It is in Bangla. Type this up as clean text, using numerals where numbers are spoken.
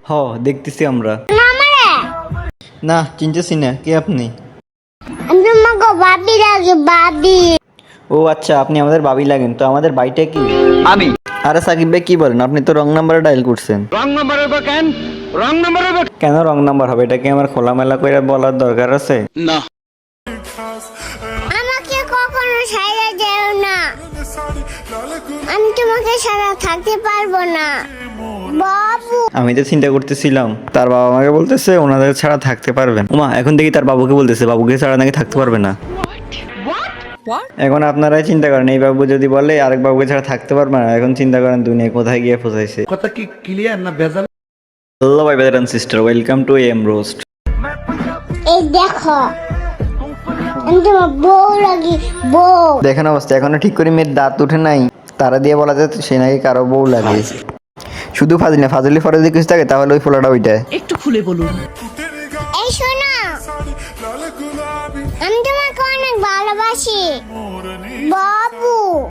হ দেখতেছি আমরা। আমারে না চিনতেছি না, কে আপনি? আমি তোমাকে ভাবি লাগে ভাবি। ও আচ্ছা, আপনি আমাদের ভাবি লাগেন। তো আমাদের বাড়িটা কি? আমি। আরে সাকিব ভাই কি বলেন, আপনি তো রং নাম্বারে ডায়াল করছেন। রং নাম্বার হবে কেন? রং নাম্বার হবে কেন রং নাম্বার হবে? এটা কি আমার খোলামেলা করে বলার দরকার আছে? না। আমাকে কখনো ছাইড়া যেও না, আমি তোমাকে ছাড়া থাকতে পারবো না বাবু। আমি তো চিন্তা করতেছিলাম তার বাবা আমাকে বলতেছে ওনাদের ছাড়া থাকতে পারবেন। ওমা এখন দেখি তার বাবুকে বলতেছে বাবুকে ছাড়া নাকি থাকতে পারবে না। এখন আপনারাই চিন্তা করেন, এই বাবু যদি বলে আরেক বাবুকে ছাড়া থাকতে পারবে না, এখন চিন্তা করেন দুনিয়া কোথায় গিয়ে ফসাইছে। কথা কি ক্লিয়ার না ভেজাল? হ্যালো ভাই brother and sister, welcome to M roast. এই দেখো, আমি তোমার বউ লাগি বউ। দেখেন অবস্থা, এখনো ঠিক করে মেয়ের দাঁত উঠে নাই, তারা দিয়ে বলা যায় সে নাকি কারো বউ লাগে। শুধু ফাজিল না, ফাজিলি ফরে যদি কিছু থাকে তাহলে ওই ফোলাটা ওইটা। একটু খুলে বলুন। এই শোনো, আমি তোমাকে অনেক ভালোবাসি বউ।